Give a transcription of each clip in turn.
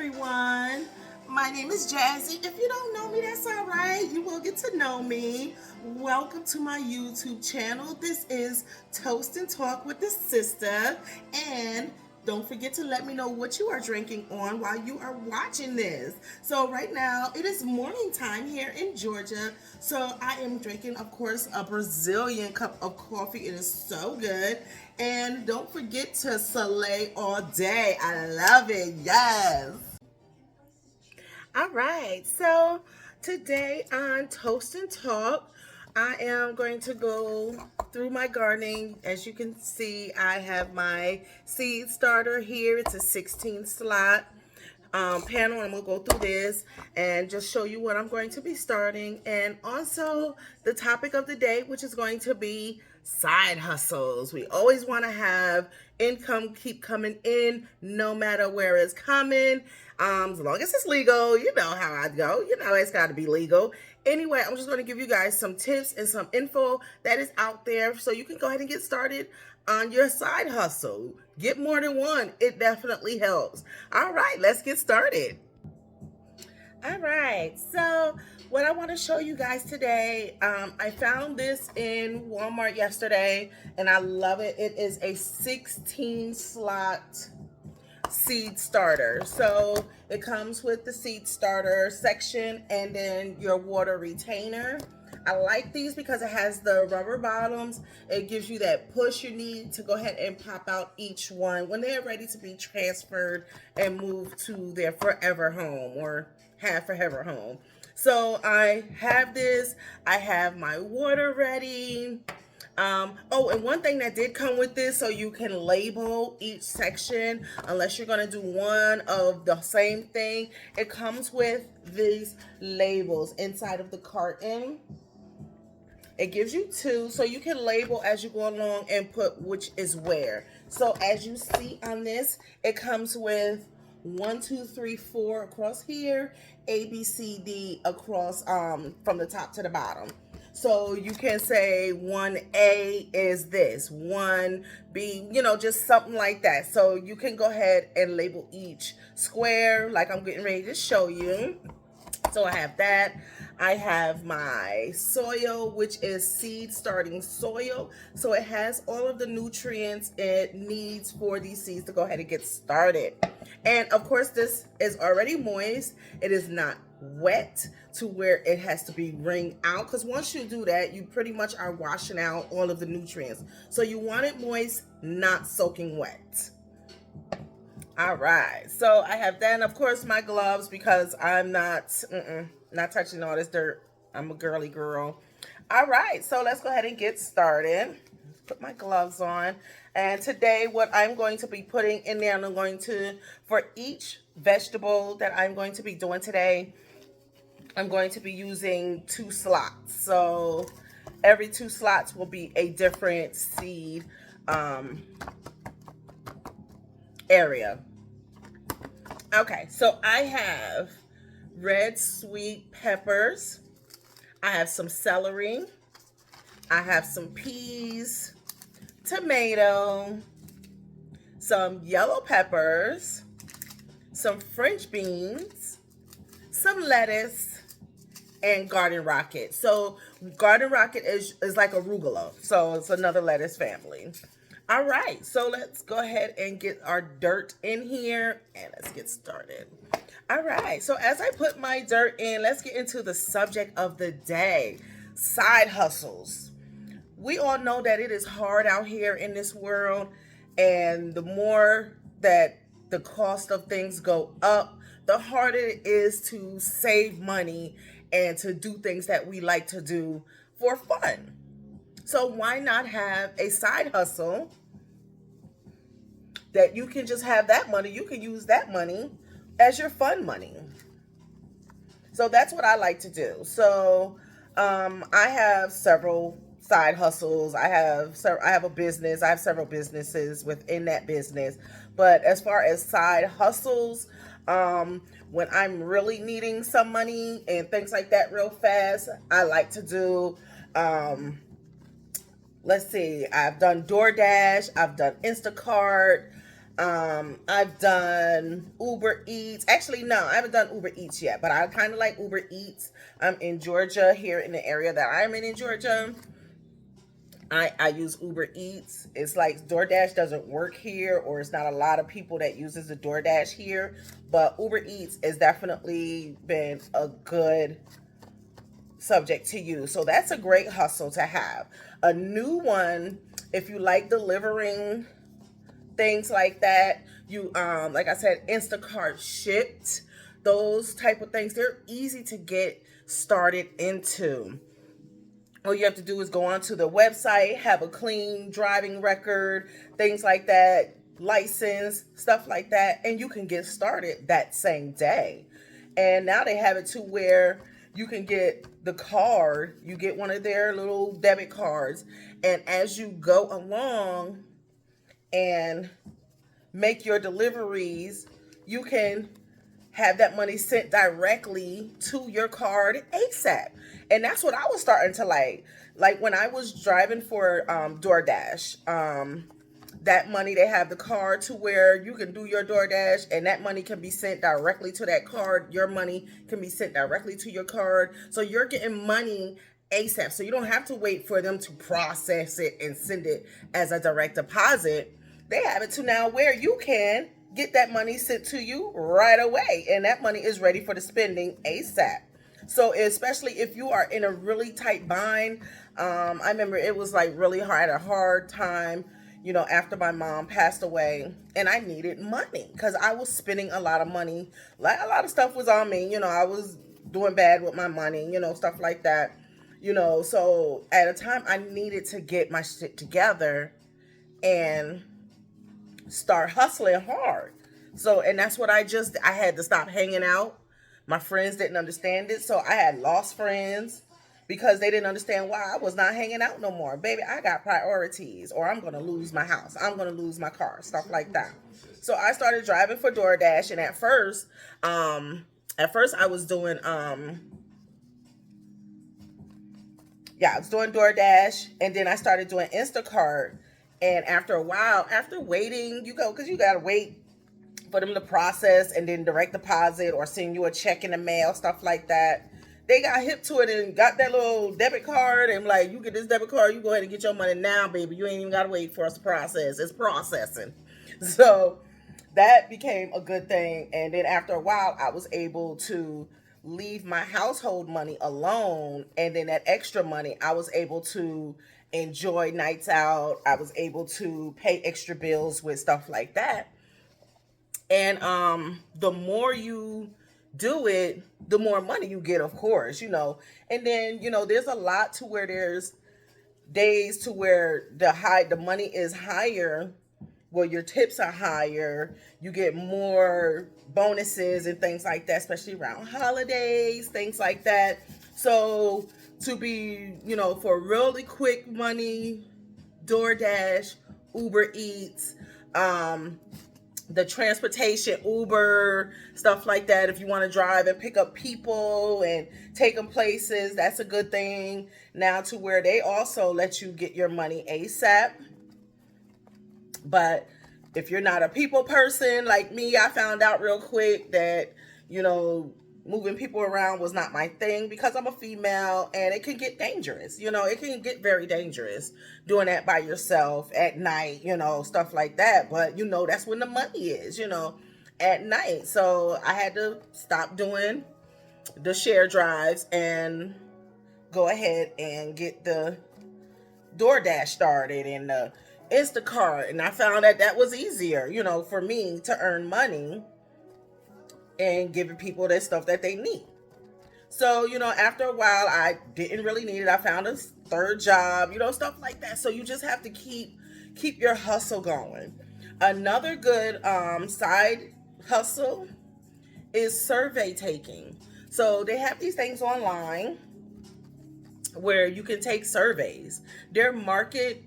everyone. My name is Jazzy. If you don't know me, that's all right. You will get to know me. Welcome to my YouTube channel. This is Toast and Talk with the Sister. And don't forget to let me know what you are drinking on while you are watching this. So right now, it is morning time here in Georgia. So I am drinking, of course, a Brazilian cup of coffee. It is so good. And don't forget to Soleil all day. I love it. Yes. All right. So today on Toast and Talk, I am going to go through my gardening. As you can see, I have my seed starter here. It's a 16 slot panel. I'm going to go through this and just show you what I'm going to be starting. And also the topic of the day, which is going to be side hustles. We always want to have income keep coming in no matter where it's coming. As long as it's legal, you know how I go. You know it's got to be legal. Anyway, I'm just going to give you guys some tips and some info that is out there so you can go ahead and get started on your side hustle. Get more than one. It definitely helps. All right, let's get started. All right, so what I want to show you guys today, I found this in Walmart yesterday and I love it. It is a 16 slot seed starter. So it comes with the seed starter section and then your water retainer. I like these because it has the rubber bottoms. It gives you that push you need to go ahead and pop out each one when they're ready to be transferred and moved to their forever home or have forever home. So I have this. I have my water ready. Oh, and one thing that did come with this, so you can label each section unless you're going to do one of the same thing. It comes with these labels inside of the carton. It gives you two, so you can label as you go along and put which is where. So as you see on this, it comes with 1, 2, 3, 4 across here, A, B, C, D across from the top to the bottom. So you can say 1A is this, 1B, you know, just something like that. So you can go ahead and label each square like I'm getting ready to show you. So I have that. I have my soil, which is seed starting soil. So it has all of the nutrients it needs for these seeds to go ahead and get started. And of course, this is already moist. It is not wet to where it has to be wring out, because once you do that, you pretty much are washing out all of the nutrients. So you want it moist, not soaking wet. All right, so I have then, of course, my gloves because I'm not touching all this dirt. I'm a girly girl. All right, so let's go ahead and get started. Put my gloves on. And today what I'm going to be putting in there, I'm going to, for each vegetable that I'm going to be doing today, I'm going to be using 2 slots. So every 2 slots will be a different seed area. Okay, so I have red sweet peppers. I have some celery. I have some peas, tomato, some yellow peppers, some French beans, some lettuce, and garden rocket. So garden rocket is like arugula. So it's another lettuce family. All right, so let's go ahead and get our dirt in here and let's get started. All right, so as I put my dirt in, let's get into the subject of the day, side hustles. We all know that it is hard out here in this world, and the more that the cost of things go up, the harder it is to save money and to do things that we like to do for fun. So why not have a side hustle that you can just have that money, you can use that money as your fun money. So that's what I like to do. So I have several side hustles. I have a business. I have several businesses within that business. But as far as side hustles, when I'm really needing some money and things like that real fast, I like to do let's see, I've done DoorDash, I've done Instacart, I've done Uber Eats. Actually, no, I haven't done Uber Eats yet, but I kind of like Uber Eats. I'm in Georgia, here in the area that I'm in Georgia. I use Uber Eats. It's like DoorDash doesn't work here, or it's not a lot of people that uses the DoorDash here. But Uber Eats has definitely been a good subject to use. So that's a great hustle to have. A new one, if you like delivering things like that, you like I said, Instacart Shipped, those type of things, they're easy to get started into. All you have to do is go onto the website, have a clean driving record, things like that, license, stuff like that, and you can get started that same day. And now they have it to where you can get the card, you get one of their little debit cards, and as you go along and make your deliveries, you can have that money sent directly to your card ASAP. And that's what I was starting to like. Like when I was driving for DoorDash, that money, they have the card to where you can do your DoorDash and that money can be sent directly to that card. Your money can be sent directly to your card. So you're getting money ASAP. So you don't have to wait for them to process it and send it as a direct deposit. They have it to now where you can get that money sent to you right away. And that money is ready for the spending ASAP. So especially if you are in a really tight bind, I remember it was like really hard, a hard time, after my mom passed away, and I needed money because I was spending a lot of money. Like a lot of stuff was on me, I was doing bad with my money, stuff like that, So at a time I needed to get my shit together and start hustling hard. So, and that's what I had to stop hanging out. My friends didn't understand it. So I had lost friends because they didn't understand why I was not hanging out no more. Baby, I got priorities, or I'm going to lose my house. I'm going to lose my car, stuff like that. So I started driving for DoorDash. And at first I was doing, I was doing DoorDash, and then I started doing Instacart. And after a while, after waiting, because you got to wait for them to process and then direct deposit or send you a check in the mail, stuff like that. They got hip to it and got that little debit card and like, you get this debit card, you go ahead and get your money now, baby. You ain't even got to wait for us to process. It's processing. So that became a good thing. And then after a while, I was able to leave my household money alone. And then that extra money, I was able to enjoy nights out. I was able to pay extra bills with stuff like that. And the more you do it, the more money you get, of course, And then, there's a lot to where there's days to where the money is higher, where your tips are higher, you get more bonuses and things like that, especially around holidays, things like that. So to be, for really quick money, DoorDash, Uber Eats, the transportation, Uber, stuff like that. If you want to drive and pick up people and take them places, that's a good thing. Now to where they also let you get your money ASAP. But if you're not a people person like me, I found out real quick that, moving people around was not my thing because I'm a female, and it can get dangerous. It can get very dangerous doing that by yourself at night, stuff like that. But, that's when the money is, at night. So I had to stop doing the share drives and go ahead and get the DoorDash started and the Instacart. And I found that was easier, for me to earn money and giving people that stuff that they need. So, after a while, I didn't really need it. I found a third job, stuff like that. So you just have to keep your hustle going. Another good side hustle is survey taking. So they have these things online where you can take surveys. They're market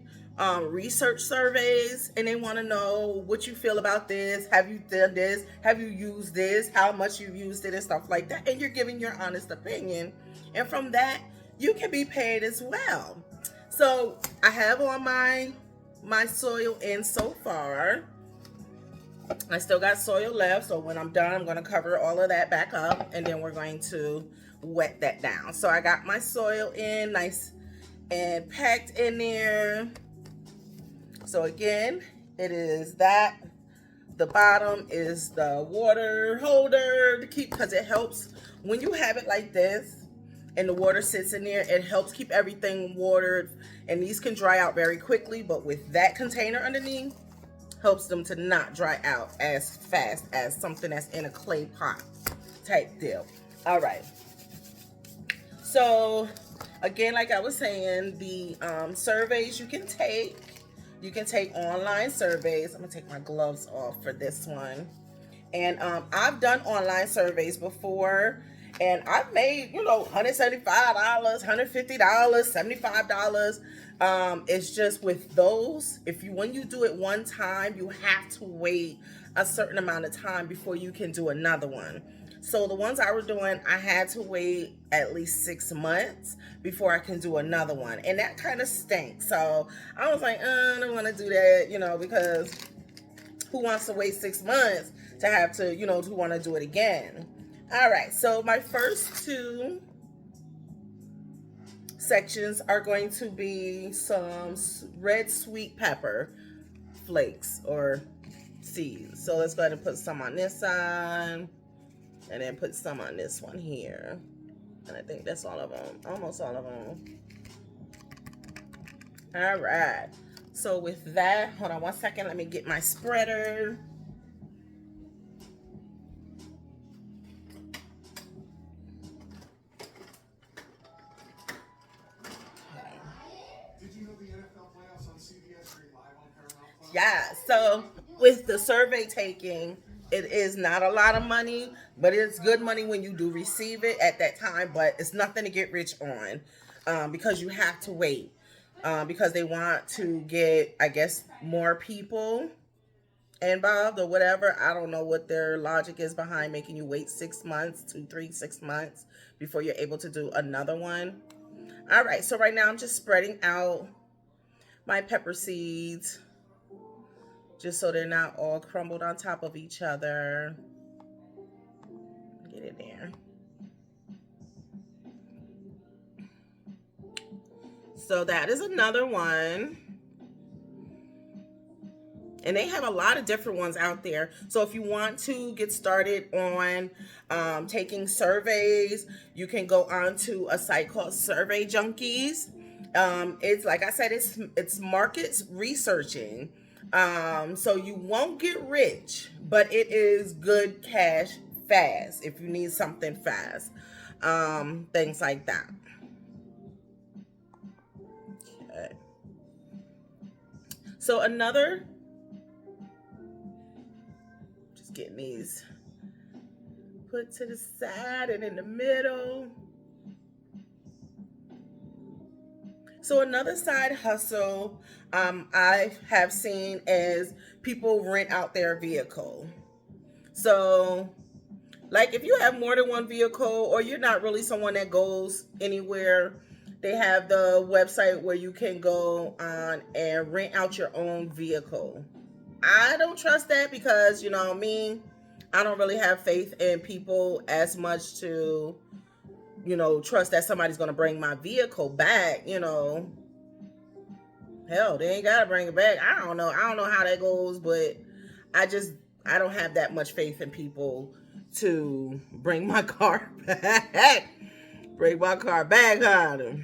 research surveys, and they want to know what you feel about this. Have you done this? Have you used this? How much you've used it and stuff like that. And you're giving your honest opinion. And from that, you can be paid as well. So I have on my soil in so far. I still got soil left, so when I'm done, I'm going to cover all of that back up, and then we're going to wet that down. So I got my soil in nice and packed in there. So again, it is that. The bottom is the water holder to keep, because it helps when you have it like this and the water sits in there, it helps keep everything watered, and these can dry out very quickly, but with that container underneath, helps them to not dry out as fast as something that's in a clay pot type deal. All right. So again, like I was saying, the surveys you can take online surveys. I'm gonna take my gloves off for this one. And I've done online surveys before, and I've made, you know, $175, $150, $75. It's just with those, when you do it one time, you have to wait a certain amount of time before you can do another one. So the ones I was doing, I had to wait at least 6 months before I can do another one. And that kind of stinks. So I was like, I don't want to do that, you know, because who wants to wait 6 months to have to, you know, to want to do it again. All right, so my first 2 sections are going to be some red sweet pepper flakes or seeds. So let's go ahead and put some on this side, and then put some on this one here. And I think that's all of them, almost all of them. All right, so with that, hold on one second, let me get my spreader. Yeah, so with the survey taking, it is not a lot of money, but it's good money when you do receive it at that time, but it's nothing to get rich on, because you have to wait, because they want to get, I guess, more people involved or whatever. I don't know what their logic is behind making you wait 6 months, 2, 3, 6 months before you're able to do another one. All right, so right now I'm just spreading out my pepper seeds, just so they're not all crumbled on top of each other. Get it there. So that is another one. And they have a lot of different ones out there. So if you want to get started on taking surveys, you can go on to a site called Survey Junkies. It's like I said, it's markets researching. So you won't get rich, but it is good cash fast if you need something fast. Things like that. Okay. So another, just getting these put to the side and in the middle. So another side hustle I have seen is people rent out their vehicle. So like if you have more than one vehicle, or you're not really someone that goes anywhere, they have the website where you can go on and rent out your own vehicle. I don't trust that because, you know, me, I don't really have faith in people as much to, you know, trust that somebody's going to bring my vehicle back, you know. Hell, they ain't got to bring it back. I don't know how that goes, but I don't have that much faith in people to bring my car back. Bring my car back, honey.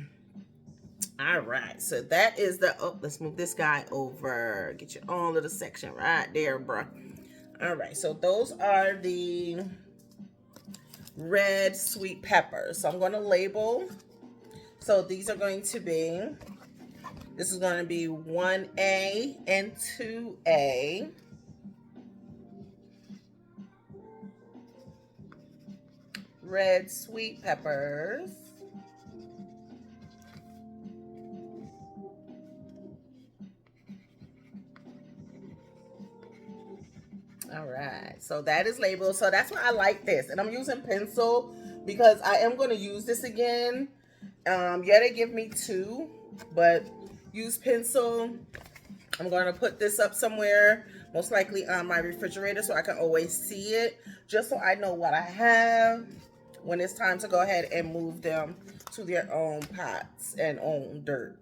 All right, so that is the, let's move this guy over. Get your own little section right there, bro. All right, so those are the red sweet peppers. So I'm going to label. So these are going to be, this is going to be 1A and 2A. Red sweet peppers. All right, so that is labeled. So that's why I like this. And I'm using pencil because I am going to use this again. Yeah, they give me 2, but use pencil. I'm going to put this up somewhere most likely on my refrigerator so I can always see it, just so I know what I have when it's time to go ahead and move them to their own pots and own dirt.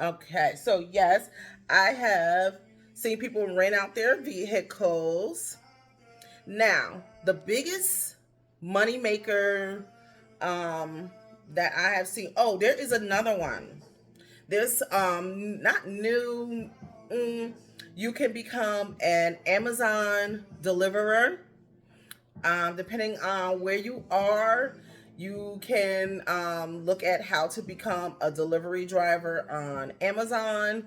Okay, so yes, I have seen people rent out their vehicles. Now, the biggest money maker that I have seen. Oh, there is another one. There's not new. You can become an Amazon deliverer. Depending on where you are, you can look at how to become a delivery driver on Amazon.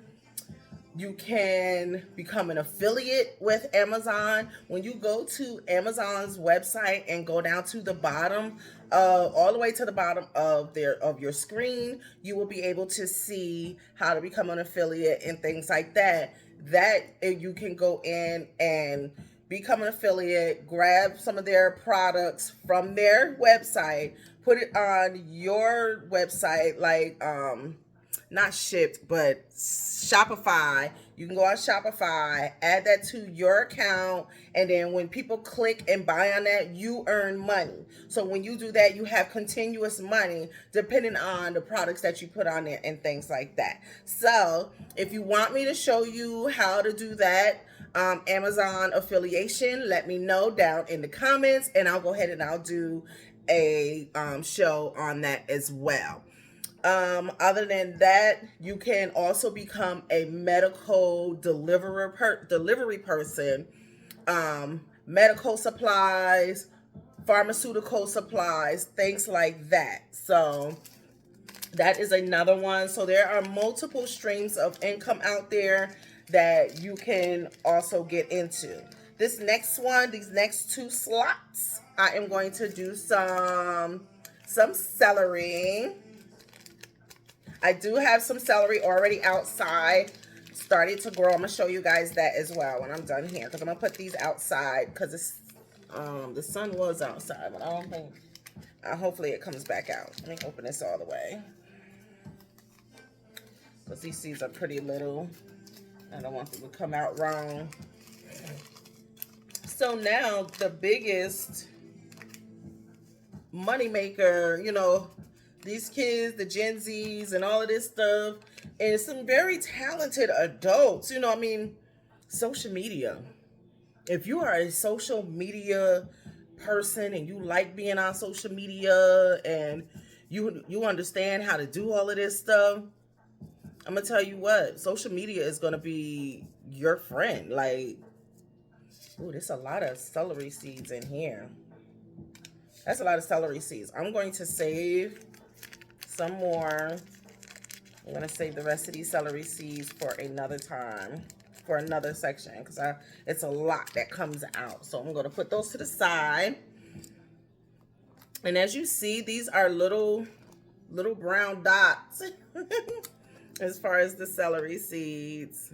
You can become an affiliate with Amazon. When you go to Amazon's website and go down to the bottom, all the way to the bottom of your screen, you will be able to see how to become an affiliate and things like that. You can go in and become an affiliate, grab some of their products from their website, put it on your website, like not Shipped, but Shopify. You can go on Shopify, add that to your account, and then when people click and buy on that, you earn money. So when you do that, you have continuous money depending on the products that you put on there and things like that. So if you want me to show you how to do that, Amazon affiliation, let me know down in the comments, and I'll go ahead and I'll do a show on that as well. Other than that, you can also become a medical delivery person, medical supplies, pharmaceutical supplies, things like that. So that is another one. So there are multiple streams of income out there that you can also get into. This next one, these next two slots, I am going to do some celery. I do have some celery already outside, started to grow. I'm going to show you guys that as well when I'm done here, because I'm going to put these outside because it's the sun was outside, but I don't think, hopefully it comes back out. Let me open this all the way, because these seeds are pretty little. I don't want them to come out wrong. So now the biggest money maker, these kids, the Gen Zs and all of this stuff, and some very talented adults, social media. If you are a social media person and you like being on social media and you understand how to do all of this stuff, I'm gonna tell you what, social media is gonna be your friend. Like, ooh, there's a lot of celery seeds in here. That's a lot of celery seeds. I'm going to save some more. I'm going to save the rest of these celery seeds for another time, for another section, because it's a lot that comes out. So I'm going to put those to the side. And as you see, these are little brown dots as far as the celery seeds.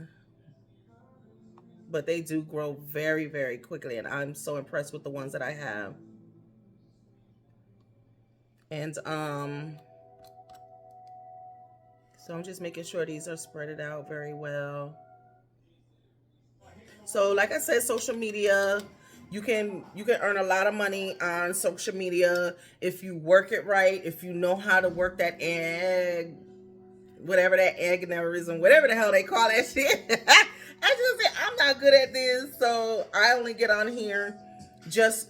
But they do grow very, very quickly, and I'm so impressed with the ones that I have. And so I'm just making sure these are spreaded out very well. So like I said, social media, you can earn a lot of money on social media if you work it right, if you know how to work that egg, whatever that agorism, whatever the hell they call that shit. I just say I'm not good at this, so I only get on here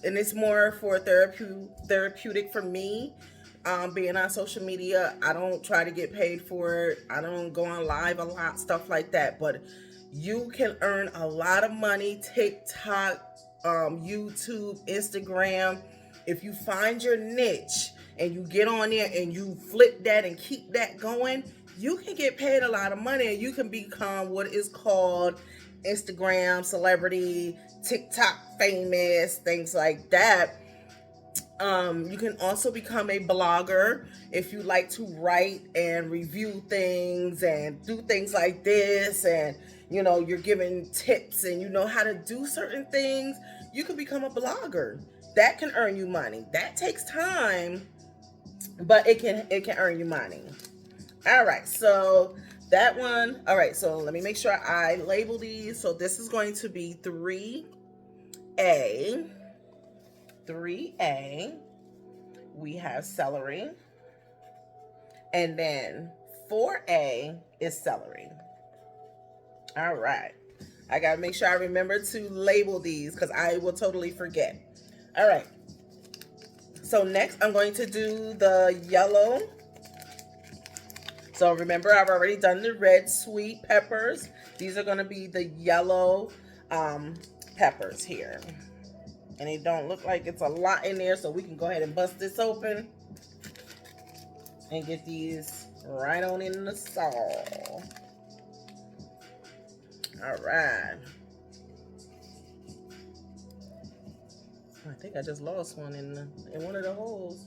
and it's more for therapeutic for me. Being on social media, I don't try to get paid for it. I don't go on live a lot, stuff like that. But you can earn a lot of money. TikTok, YouTube, Instagram. If you find your niche and you get on there and you flip that and keep that going, you can get paid a lot of money, and you can become what is called Instagram celebrity, TikTok famous, things like that. You can also become a blogger if you like to write and review things and do things like this, and you're giving tips and you know how to do certain things. You can become a blogger. That can earn you money. That takes time, but it can earn you money. All right, so That one. All right, so let me make sure I label these. So this is going to be 3A. 3A. We have celery. And then 4A is celery. All right. I got to make sure I remember to label these because I will totally forget. All right. So next I'm going to do the yellow. So remember, I've already done the red sweet peppers. These are going to be the yellow peppers here. And it don't look like it's a lot in there, so we can go ahead and bust this open and get these right on in the saw. All right. I think I just lost one in one of the holes.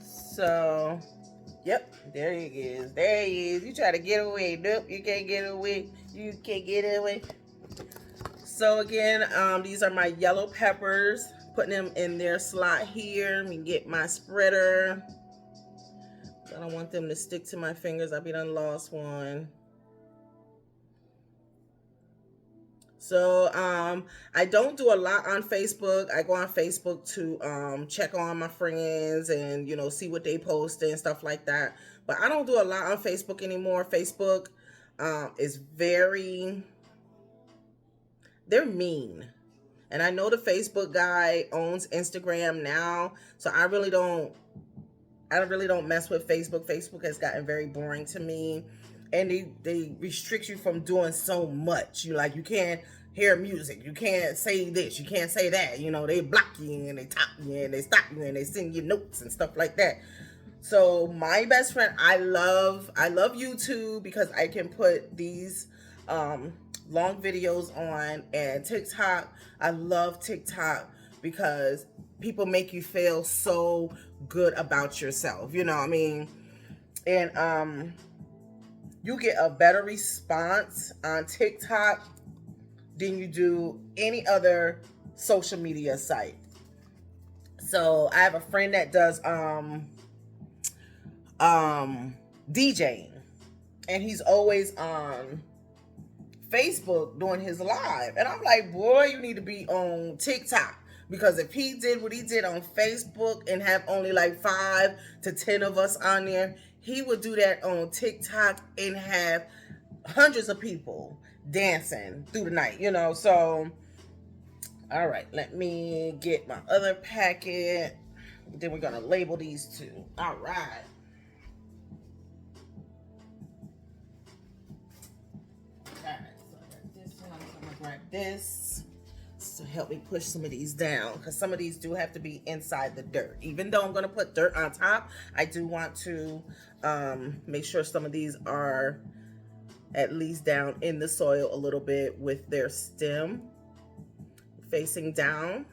So, yep, there he is. There he is. You try to get away. Nope, you can't get away. You can't get away. So again, these are my yellow peppers. Putting them in their slot here. Let me get my spreader. I don't want them to stick to my fingers. I be done lost one. So I don't do a lot on Facebook. I go on Facebook to check on my friends and, you know, see what they post and stuff like that. But I don't do a lot on Facebook anymore. Facebook is they're mean. And I know the Facebook guy owns Instagram now, so I really don't mess with Facebook. Facebook has gotten very boring to me. And they restrict you from doing so much. You can't hear music. You can't say this. You can't say that. You know, they block you and they top you and they stop you and they send you notes and stuff like that. So my best friend, I love YouTube because I can put these long videos on, and TikTok. I love TikTok because people make you feel so good about yourself. You know what I mean? And you get a better response on TikTok than you do any other social media site. So I have a friend that does DJing, and he's always on Facebook doing his live. And I'm like, boy, you need to be on TikTok. Because if he did what he did on Facebook and have only like 5 to 10 of us on there, he would do that on TikTok and have hundreds of people dancing through the night, you know. So, all right, let me get my other packet. Then we're going to label these two. All right. Grab this to help me push some of these down, because some of these do have to be inside the dirt. Even though I'm going to put dirt on top, I do want to make sure some of these are at least down in the soil a little bit with their stem facing down,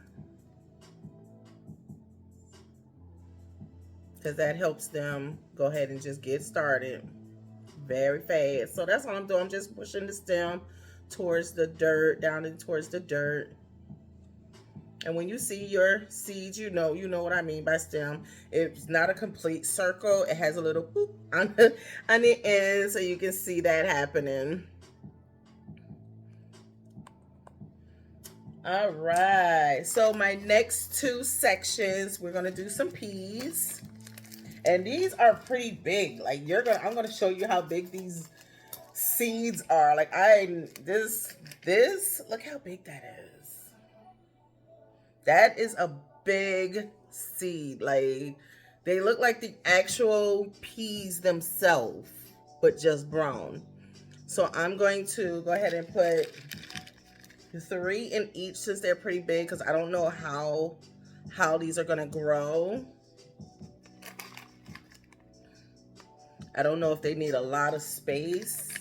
because that helps them go ahead and just get started very fast. So that's all I'm doing. I'm just pushing the stem towards the dirt, down and towards the dirt. And when you see your seeds, you know what I mean by stem. It's not a complete circle. It has a little poop on the end, so you can see that happening. All right. So my next 2 sections, we're gonna do some peas, and these are pretty big. Like I'm gonna show you how big these seeds are. Like this, look how big that is. That is a big seed. Like, they look like the actual peas themselves, but just brown. So I'm going to go ahead and put 3 in each, since they're pretty big, because I don't know how these are gonna grow. I don't know if they need a lot of space.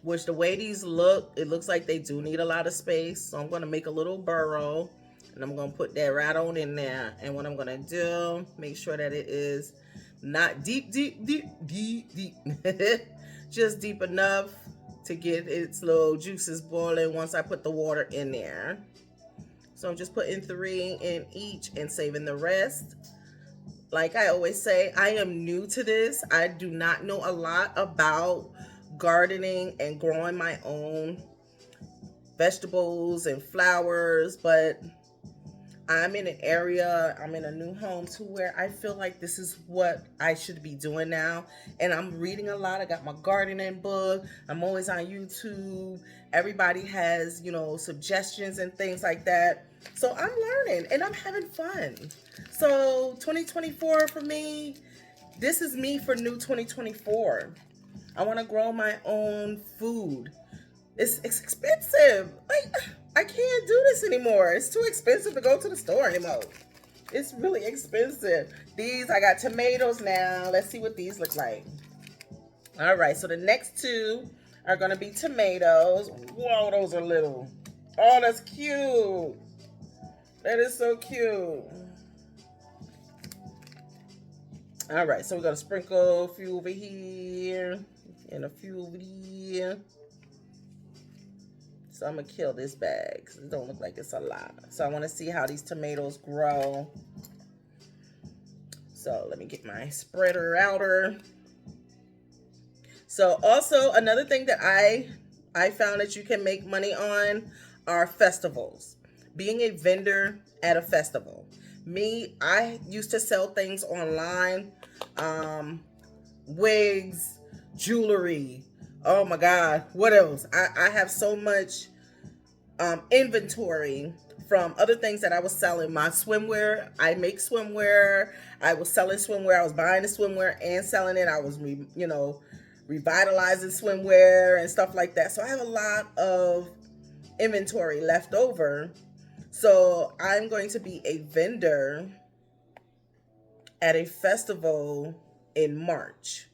Which, the way these look, it looks like they do need a lot of space. So I'm going to make a little burrow, and I'm going to put that right on in there. And what I'm going to do, make sure that it is not deep. Just deep enough to get its little juices boiling once I put the water in there. So I'm just putting 3 in each and saving the rest. Like I always say, I am new to this. I do not know a lot about gardening and growing my own vegetables and flowers, but I'm in an area, I'm in a new home to where I feel like this is what I should be doing now. And I'm reading a lot. I got my gardening book. I'm always on YouTube. Everybody has, suggestions and things like that. So I'm learning and I'm having fun. So 2024 for me, this is me for new 2024. I want to grow my own food. It's expensive. I can't do this anymore. It's too expensive to go to the store anymore. It's really expensive. I got tomatoes now. Let's see what these look like. All right, so the next 2 are going to be tomatoes. Whoa, those are little. Oh, that's cute. That is so cute. All right, so we're going to sprinkle a few over here and a few over here. So I'm going to kill this bag because it don't look like it's a lot. So I want to see how these tomatoes grow. So let me get my spreader outer. So also another thing that I found that you can make money on are festivals. Being a vendor at a festival. I used to sell things online. Wigs, jewelry. Oh my God, what else? I have so much inventory from other things that I was selling. My swimwear, I make swimwear. I was selling swimwear. I was buying the swimwear and selling it. I was, revitalizing swimwear and stuff like that. So I have a lot of inventory left over. So I'm going to be a vendor at a festival in March.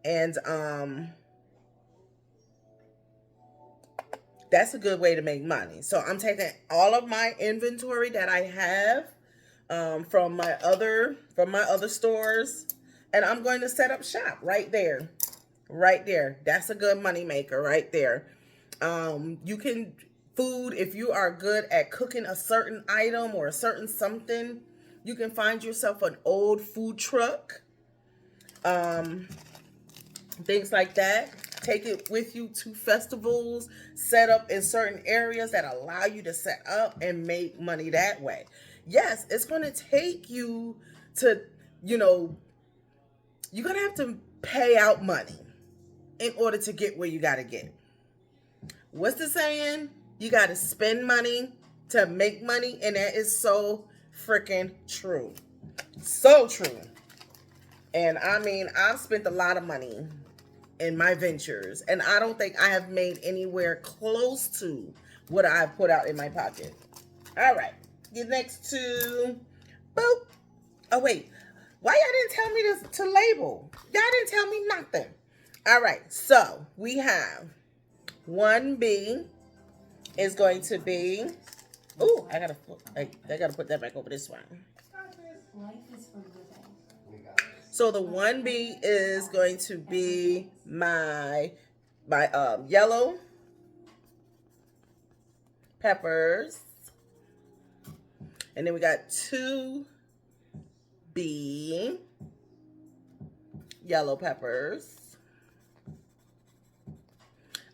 And that's a good way to make money. So I'm taking all of my inventory that I have from my other stores, and I'm going to set up shop right there. Right there. That's a good money maker right there. You can food, if you are good at cooking a certain item or a certain something, you can find yourself an old food truck. Things like that. Take it with you to festivals, set up in certain areas that allow you to set up and make money that way. Yes, it's going to take you to, you're going to have to pay out money in order to get where you got to get. What's the saying? You got to spend money to make money, and that is so freaking true. So true. And I mean, I've spent a lot of money in my ventures, and I don't think I have made anywhere close to what I've put out in my pocket. All right, the next 2. Boop. Oh wait, why y'all didn't tell me this to label? Y'all didn't tell me nothing. All right, so we have 1B is going to be. Ooh, I gotta put that back over this one. Life is for living. So the 1B is going to be my yellow peppers. And then we got 2B yellow peppers.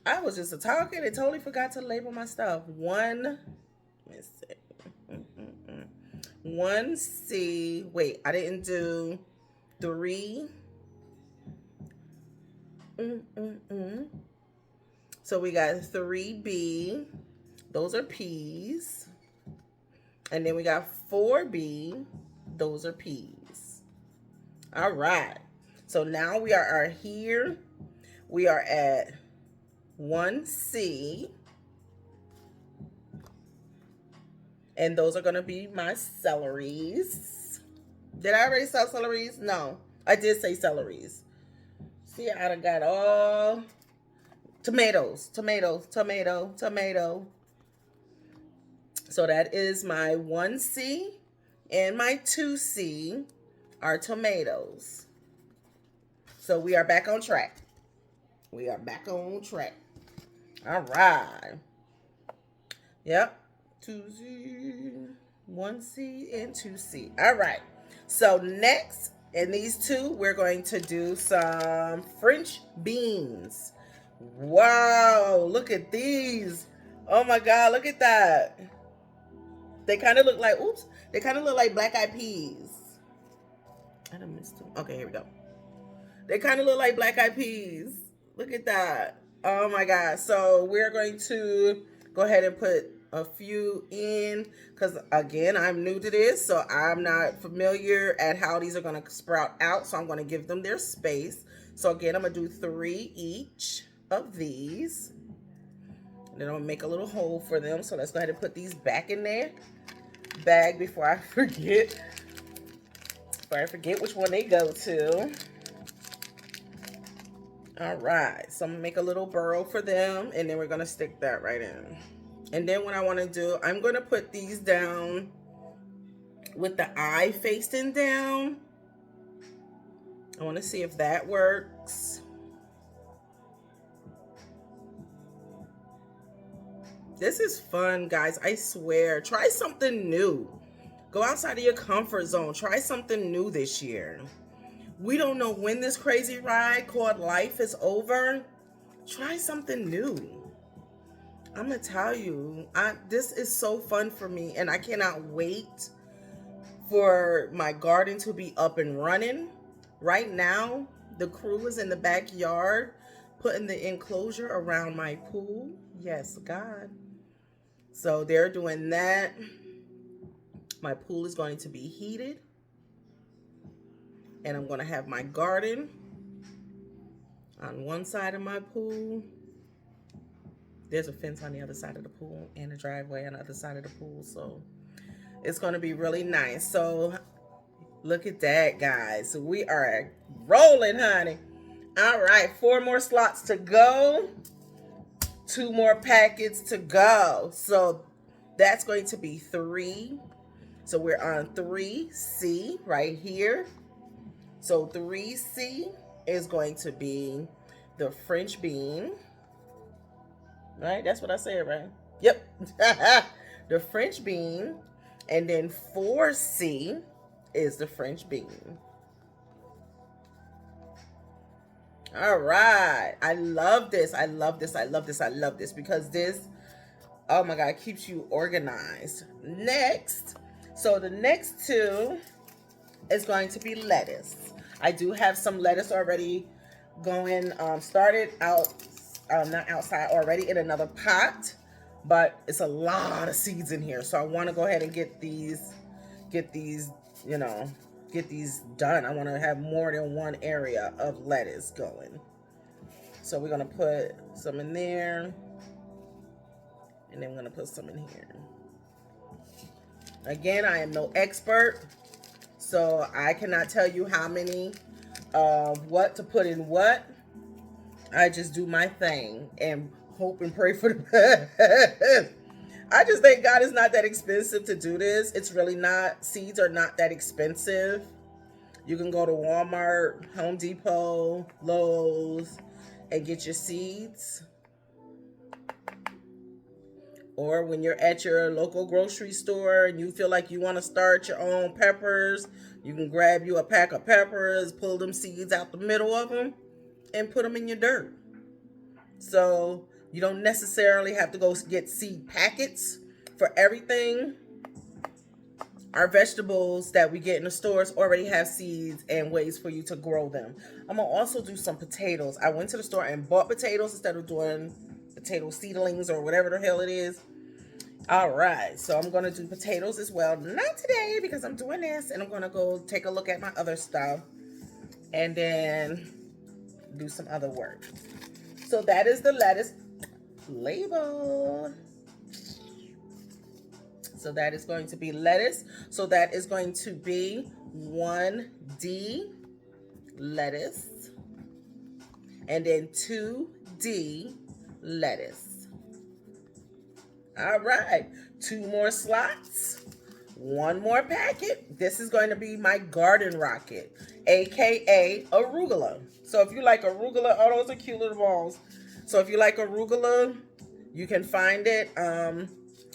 I was just talking and totally forgot to label my stuff. 1C. Wait, I didn't do 3. So we got 3B. Those are peas. And then we got 4B. Those are peas. All right. So now we are here. We are at 1C. And those are going to be my celeries. Did I already sell celeries? No, I did say celeries. See, I done got all tomatoes. So that is my 1C, and my 2C are tomatoes. So we are back on track. All right. Yep. 2C, 1C, and 2C. All right. So next, in these two, we're going to do some French beans. Wow, look at these. Oh my God, look at that. They kind of look like, oops, they kind of look like black eyed peas. I done missed them. Okay, here we go. They kind of look like black eyed peas. Look at that. Oh my God. So we're going to go ahead and put a few in because again, I'm new to this. So I'm not familiar at how these are going to sprout out. So I'm going to give them their space. So again, I'm going to do 3 each of these. And then I'm going to make a little hole for them. So let's go ahead and put these back in their bag before I forget. Before I forget which one they go to. All right, so I'm gonna make a little burrow for them and then we're gonna stick that right in. And then what I wanna do, I'm gonna put these down with the eye facing down. I wanna see if that works. This is fun, guys, I swear. Try something new. Go outside of your comfort zone. Try something new this year. We don't know when this crazy ride called life is over. Try something new. I'm gonna tell you, this is so fun for me and I cannot wait for my garden to be up and running. Right now, the crew is in the backyard putting the enclosure around my pool. Yes, God. So they're doing that. My pool is going to be heated. And I'm going to have my garden on one side of my pool. There's a fence on the other side of the pool and a driveway on the other side of the pool. So it's going to be really nice. So look at that, guys. So we are rolling, honey. All right, 4 more slots to go. 2 more packets to go. So that's going to be 3. So we're on 3C right here. So 3C is going to be the French bean. Right? That's what I said, right? Yep. The French bean. And then 4C is the French bean. All right. I love this. I love this. I love this. I love this because this, oh my God, keeps you organized. Next. So the next 2 is going to be lettuce. I do have some lettuce already going, started out, not outside, already in another pot, but it's a lot of seeds in here. So I want to go ahead and get these, you know, get these done. I want to have more than one area of lettuce going. So we're going to put some in there, and then we're going to put some in here. Again, I am no expert. So I cannot tell you how many of what to put in what. I just do my thing and hope and pray for the best. I just think God is not that expensive to do this. It's really not. Seeds are not that expensive. You can go to Walmart, Home Depot, Lowe's, and get your seeds. Or when you're at your local grocery store and you feel like you want to start your own peppers, you can grab you a pack of peppers, pull them seeds out the middle of them, and put them in your dirt. So you don't necessarily have to go get seed packets for everything. Our vegetables that we get in the stores already have seeds and ways for you to grow them. I'm going to also do some potatoes. I went to the store and bought potatoes instead of doing potato seedlings or whatever the hell it is. All right, so I'm going to do potatoes as well. Not today because I'm doing this, and I'm going to go take a look at my other stuff and then do some other work. So that is the lettuce label. So that is going to be lettuce. So that is going to be 1D lettuce and then 2D lettuce. All right, 2 more slots, 1 more packet. This is going to be my garden rocket, aka arugula. So if you like arugula, oh, those are cute little balls. So if you like arugula, you can find it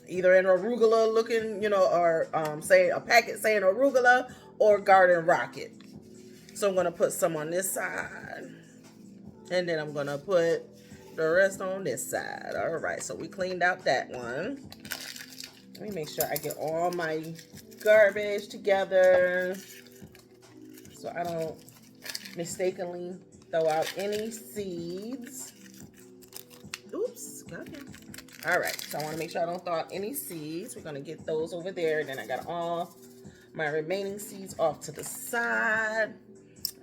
Either an arugula looking, or say a packet saying arugula or garden rocket. So I'm going to put some on this side. And then I'm going to put the rest on this side. All right, so we cleaned out that one. Let me make sure I get all my garbage together so I don't mistakenly throw out any seeds. Oops, got it. All right, so I want to make sure I don't throw out any seeds. We're going to get those over there. And then I got all my remaining seeds off to the side.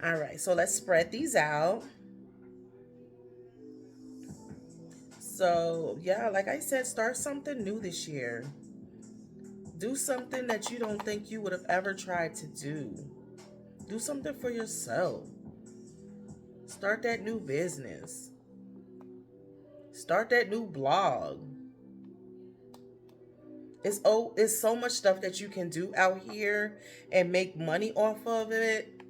All right, so let's spread these out. So, yeah, like I said, start something new this year. Do something that you don't think you would have ever tried to do. Do something for yourself. Start that new business. Start that new blog. It's so much stuff that you can do out here and make money off of it.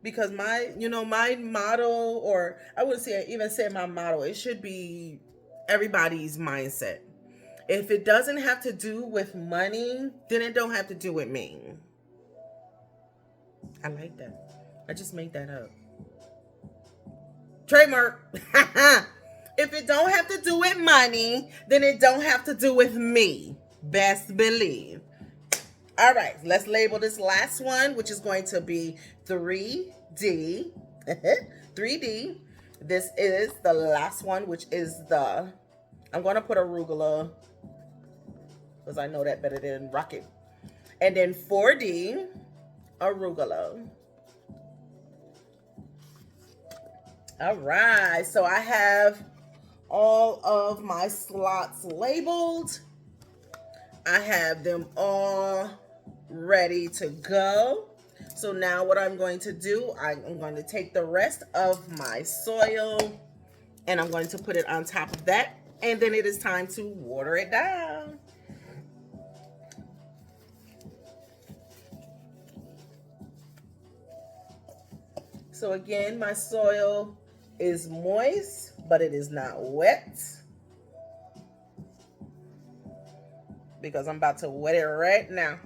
Because my motto, or I wouldn't even say my motto, it should be everybody's mindset. If it doesn't have to do with money, then it don't have to do with me. I like that. I just made that up. Trademark. If it don't have to do with money, then it don't have to do with me. Best believe. All right, let's label this last one, which is going to be 3D. 3D. This is the last one, which is I'm going to put arugula because I know that better than rocket. And then 4D, arugula. All right, so I have all of my slots labeled. I have them all ready to go. So now what I'm going to do, I'm going to take the rest of my soil and I'm going to put it on top of that. And then it is time to water it down. So again, my soil is moist, but it is not wet, because I'm about to wet it right now.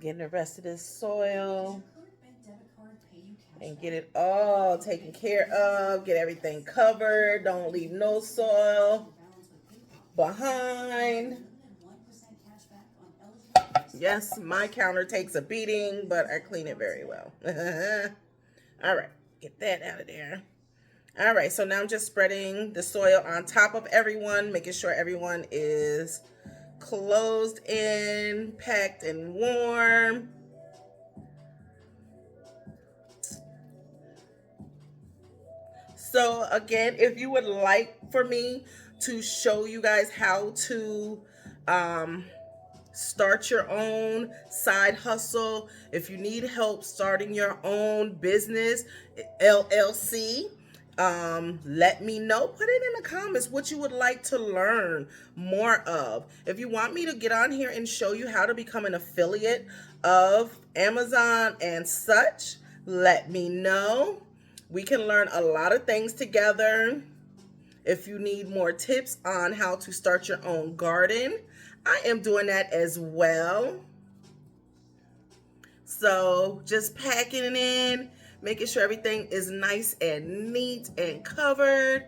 Getting the rest of this soil and get it all taken care of. Get everything covered. Don't leave no soil behind. Yes, my counter takes a beating, but I clean it very well. All right, get that out of there. All right, so now I'm just spreading the soil on top of everyone, making sure everyone is closed in, packed, and warm. So again, if you would like for me to show you guys how to start your own side hustle, if you need help starting your own business, LLC, let me know. Put it in the comments what you would like to learn more of. If you want me to get on here and show you how to become an affiliate of Amazon and such, let me know. We can learn a lot of things together. If you need more tips on how to start your own garden, I am doing that as well. So just packing it in, making sure everything is nice and neat and covered.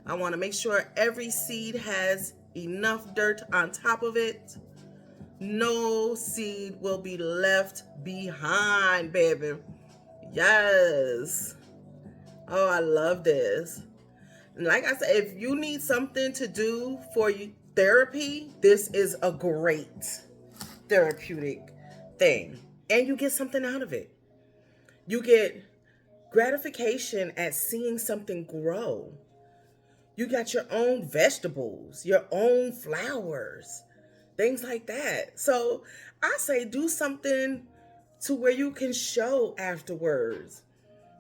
I want to make sure every seed has enough dirt on top of it. No seed will be left behind, baby. Yes. Oh, I love this. And like I said, if you need something to do for you therapy, this is a great therapeutic thing. And you get something out of it. You get gratification at seeing something grow. You got your own vegetables, your own flowers, things like that. So I say do something to where you can show afterwards.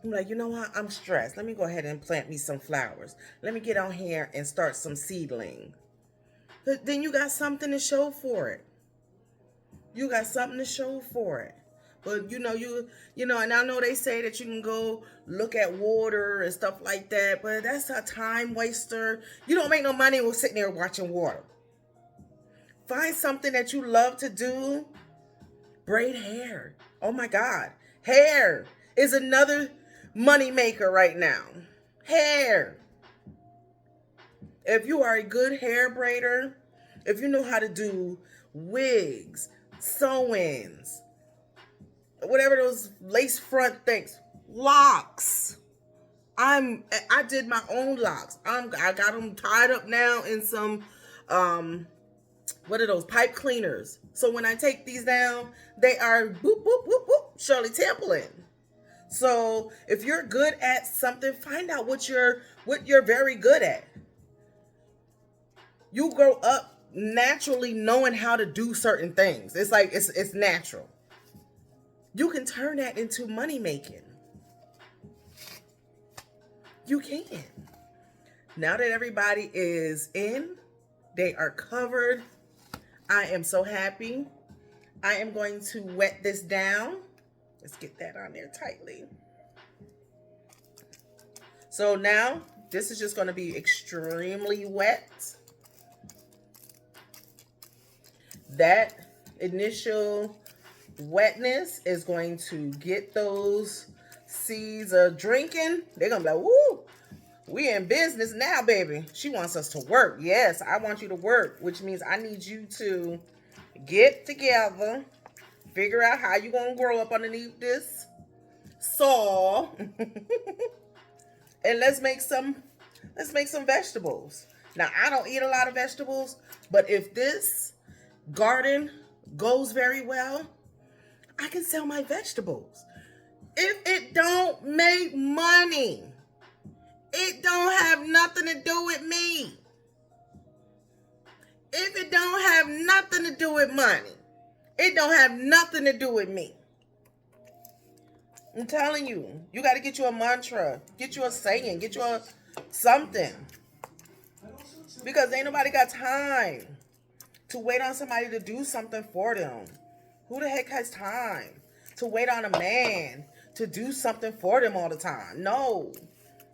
I'm like, you know what? I'm stressed. Let me go ahead and plant me some flowers. Let me get on here and start some seedling. But then you got something to show for it. you got something to show for it. But and I know they say that you can go look at water and stuff like that, but that's a time waster. You don't make no money with sitting there watching water. Find something that you love to do. Braid hair. Oh my God. Hair is another money maker right now. Hair. If you are a good hair braider, if you know how to do wigs, sew-ins, whatever those lace front things, locks. I did my own locks. I got them tied up now in some what are those, pipe cleaners. So when I take these down, they are boop boop boop boop Shirley Temple. So if you're good at something, find out what you're very good at. You grow up naturally knowing how to do certain things. It's like it's natural. You can turn that into money making. You can. Now that everybody is in, they are covered. I am so happy. I am going to wet this down. Let's get that on there tightly. So now this is just going to be extremely wet. That initial wetness is going to get those seeds drinking. They're going to be like, woo, we in business now, baby. She wants us to work. Yes, I want you to work, which means I need you to get together, figure out how you're going to grow up underneath this soil, and let's make some vegetables. Now, I don't eat a lot of vegetables, but if this garden goes very well, I can sell my vegetables. If it don't make money, it don't have nothing to do with me. If it don't have nothing to do with money, it don't have nothing to do with me. I'm telling you, you got to get you a mantra, get you a saying, get you a something. Because ain't nobody got time to wait on somebody to do something for them. Who the heck has time to wait on a man to do something for them all the time? No.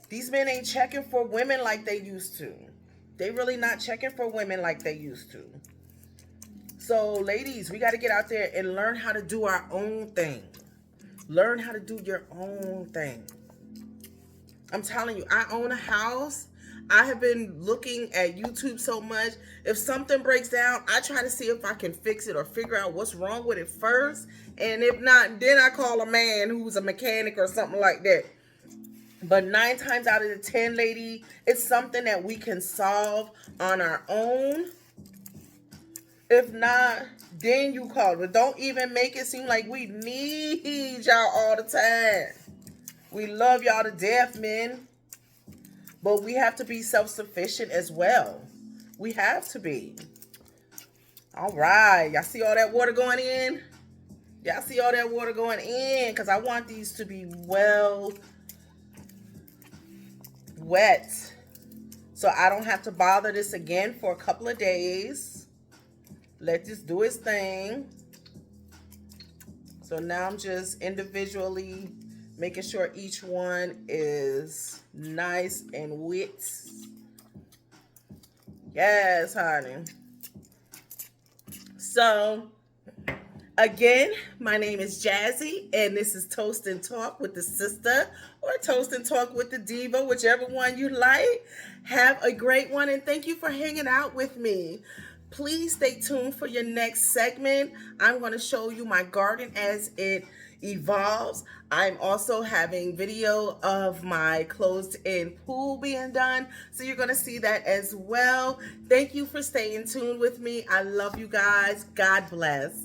These men ain't checking for women like they used to. They really not checking for women like they used to. So, ladies, we got to get out there and learn how to do our own thing. Learn how to do your own thing. I'm telling you, I own a house. I have been looking at YouTube so much. If something breaks down, I try to see if I can fix it or figure out what's wrong with it first. And if not, then I call a man who's a mechanic or something like that. But 9 times out of the 10, lady, it's something that we can solve on our own. If not, then you call. But don't even make it seem like we need y'all all the time. We love y'all to death, men. But we have to be self-sufficient as well. We have to be. All right. Y'all see all that water going in? Y'all see all that water going in? Because I want these to be well wet. So I don't have to bother this again for a couple of days. Let this do its thing. So now I'm just individually making sure each one is nice and wet. Yes, honey. So, again, my name is Jazzy, and this is Toast and Talk with the Sister, or Toast and Talk with the Diva, whichever one you like. Have a great one, and thank you for hanging out with me. Please stay tuned for your next segment. I'm going to show you my garden as it evolves. I'm also having video of my closed-in pool being done, so you're going to see that as well. Thank you for staying tuned with me. I love you guys. God bless.